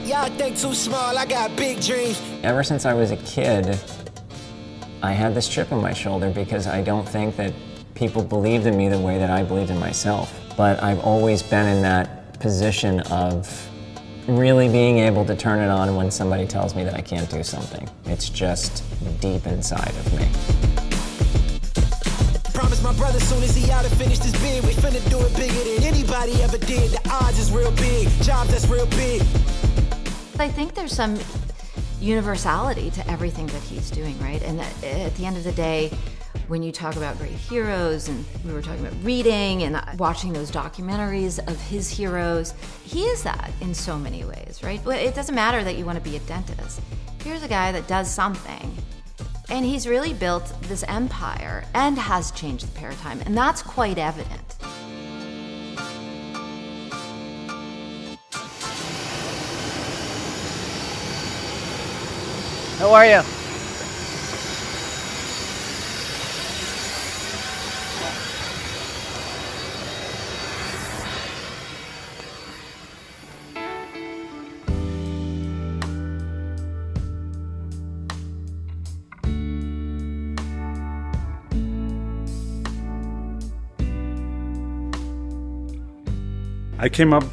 Y'all think too small, I got big dreams. Ever since I was a kid, I had this chip on my shoulder because I don't think that people believed in me the way that I believed in myself. But I've always been in that position of really being able to turn it on when somebody tells me that I can't do something. It's just deep inside of me. Promise my brother soon as he out to finish this bid, we finna do it bigger than anybody ever did. The odds is real big, jobs that's real big. I think there's some universality to everything that he's doing, right? And that at the end of the day, when you talk about great heroes, and we were talking about reading and watching those documentaries of his heroes, he is that in so many ways, right? It doesn't matter that you want to be a dentist. Here's a guy that does something, and he's really built this empire and has changed the paradigm, and that's quite evident. How are you? I came up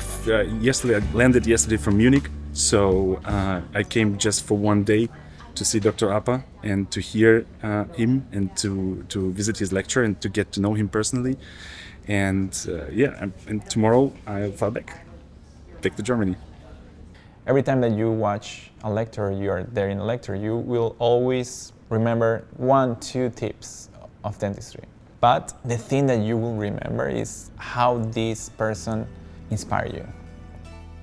yesterday, I landed yesterday from Munich, so I came just for one day to see Dr. Appa and to hear him and to visit his lecture and to get to know him personally. And and tomorrow I'll fly back to Germany. Every time that you watch a lecture, you are there in a lecture, you will always remember 1-2 tips of dentistry. But the thing that you will remember is how this person inspired you.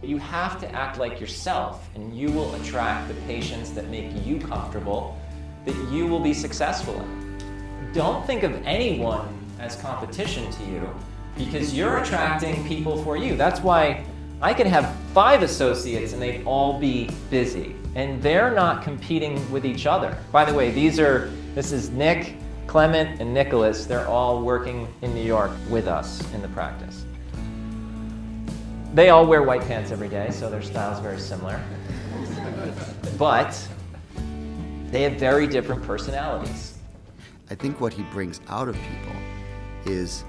You have to act like yourself, and you will attract the patients that make you comfortable, that you will be successful in. Don't think of anyone as competition to you, because you're attracting people for you. That's why I can have 5 associates and they'd all be busy, and they're not competing with each other. By the way, this is Nick, Clement, and Nicholas. They're all working in New York with us in the practice. They all wear white pants every day, so their style's very similar. But they have very different personalities. I think what he brings out of people is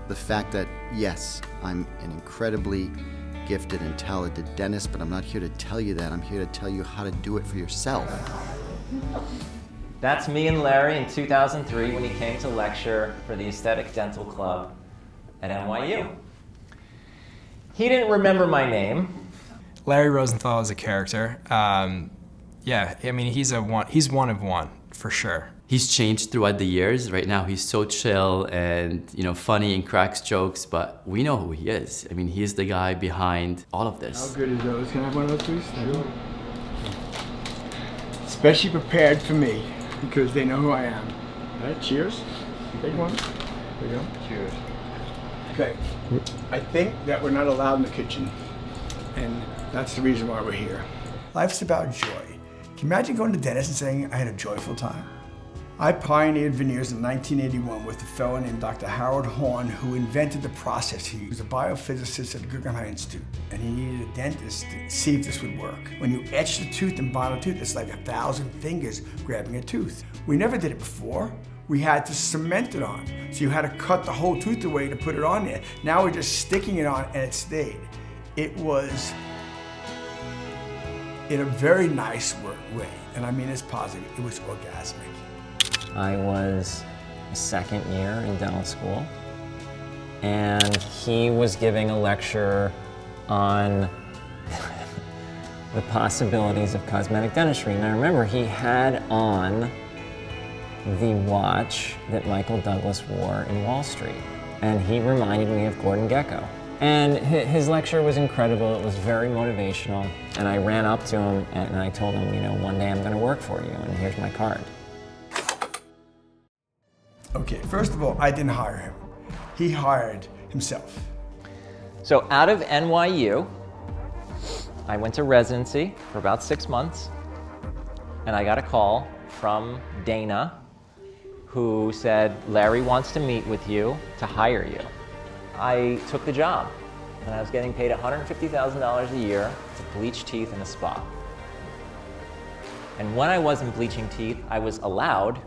the fact that, yes, I'm an incredibly gifted and talented dentist, but I'm not here to tell you that. I'm here to tell you how to do it for yourself. That's me and Larry in 2003 when he came to lecture for the Aesthetic Dental Club at NYU. He didn't remember my name. Larry Rosenthal is a character. Yeah, I mean, he's one of one, for sure. He's changed throughout the years. Right now, he's so chill and funny and cracks jokes, but we know who he is. I mean, he's the guy behind all of this. How good are those? Can I have one of those, please? Especially prepared for me, because they know who I am. All right, cheers. Take one. There you go. Cheers. Okay, I think that we're not allowed in the kitchen, and that's the reason why we're here. Life's about joy. Can you imagine going to the dentist and saying, I had a joyful time? I pioneered veneers in 1981 with a fellow named Dr. Harold Horn, who invented the process. He was a biophysicist at the Guggenheim Institute, and he needed a dentist to see if this would work. When you etch the tooth and bond a tooth, it's like 1,000 fingers grabbing a tooth. We never did it before. We had to cement it on. So you had to cut the whole tooth away to put it on there. Now we're just sticking it on and it stayed. It was in a very nice way, and I mean it's positive. It was orgasmic. I was a second year in dental school, and he was giving a lecture on the possibilities of cosmetic dentistry. And I remember he had on the watch that Michael Douglas wore in Wall Street, and he reminded me of Gordon Gekko. And his lecture was incredible. It was very motivational, and I ran up to him and I told him, one day I'm going to work for you, and here's my card. Okay, first of all, I didn't hire him. He hired himself. So out of NYU, I went to residency for about 6 months, and I got a call from Dana, who said, Larry wants to meet with you to hire you. I took the job. and I was getting paid $150,000 a year to bleach teeth in a spa. And when I wasn't bleaching teeth, I was allowed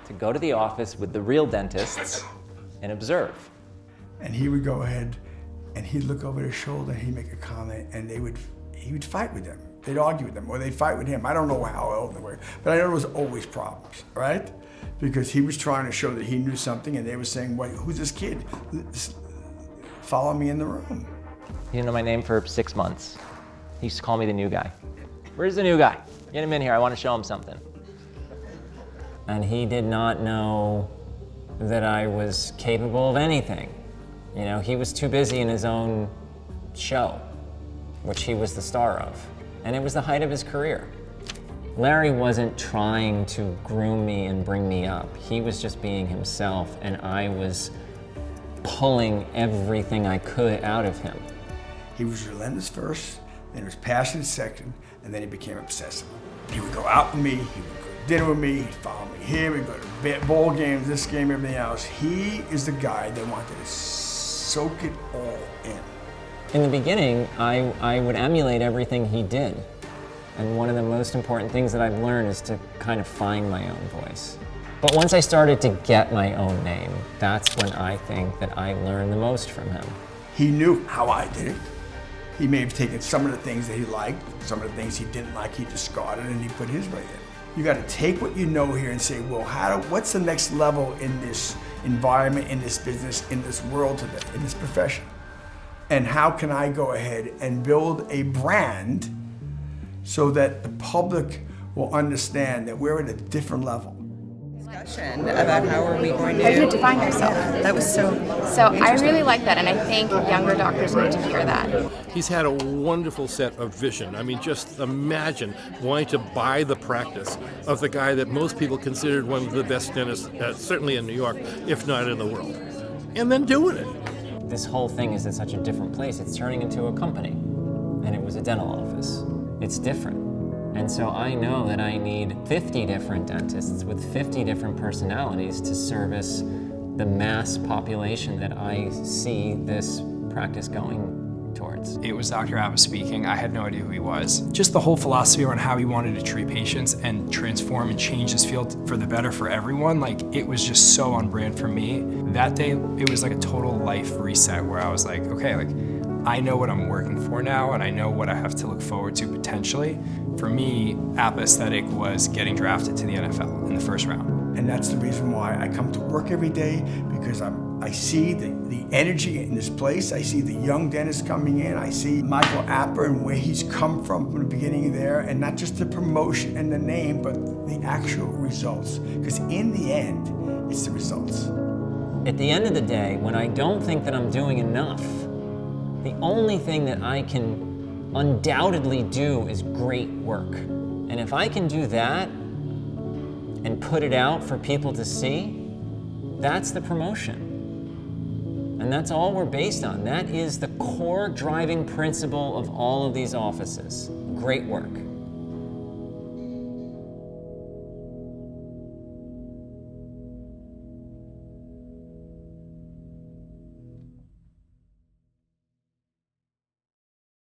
to go to the office with the real dentists and observe. And he would go ahead and he'd look over his shoulder and he'd make a comment, and he would fight with them. They'd argue with them, or they'd fight with him. I don't know how old they were, but I know there was always problems, right? Because he was trying to show that he knew something, and they were saying, "Wait, who's this kid? Follow me in the room." He didn't know my name for 6 months. He used to call me the new guy. Where's the new guy? Get him in here, I want to show him something. And he did not know that I was capable of anything. You know, he was too busy in his own show, which he was the star of. And it was the height of his career. Larry wasn't trying to groom me and bring me up. He was just being himself, and I was pulling everything I could out of him. He was relentless first, then he was passionate second, and then he became obsessive. He would go out with me, he would go to dinner with me, he'd follow me here, we'd go to ball games, this game, everything else. He is the guy that wanted to soak it all in. In the beginning, I would emulate everything he did. And one of the most important things that I've learned is to kind of find my own voice. But once I started to get my own name, that's when I think that I learned the most from him. He knew how I did it. He may have taken some of the things that he liked, some of the things he didn't like, he discarded, and he put his way in. You got to take what you know here and say, well, what's the next level in this environment, in this business, in this world today, in this profession? And how can I go ahead and build a brand so that the public will understand that we're at a different level? About how are we going to define ourselves. That was so I really like that, and I think younger doctors need to hear that. He's had a wonderful set of vision. I mean, just imagine wanting to buy the practice of the guy that most people considered one of the best dentists, certainly in New York, if not in the world, and then doing it. This whole thing is in such a different place. It's turning into a company, and it was a dental office. It's different. And so I know that I need 50 different dentists with 50 different personalities to service the mass population that I see this practice going towards. It was Dr. Appa speaking. I had no idea who he was. Just the whole philosophy around how he wanted to treat patients and transform and change his field for the better for everyone, like, it was just so on brand for me. That day, it was like a total life reset where I was like, okay, like, I know what I'm working for now, and I know what I have to look forward to potentially. For me, Appa Aesthetic was getting drafted to the NFL in the first round. And that's the reason why I come to work every day, because I see the energy in this place. I see the young dentists coming in. I see Michael Appa and where he's come from the beginning there, and not just the promotion and the name, but the actual results. Because in the end, it's the results. At the end of the day, when I don't think that I'm doing enough, the only thing that I can undoubtedly do is great work. And if I can do that and put it out for people to see, that's the promotion. And that's all we're based on. That is the core driving principle of all of these offices. Great work.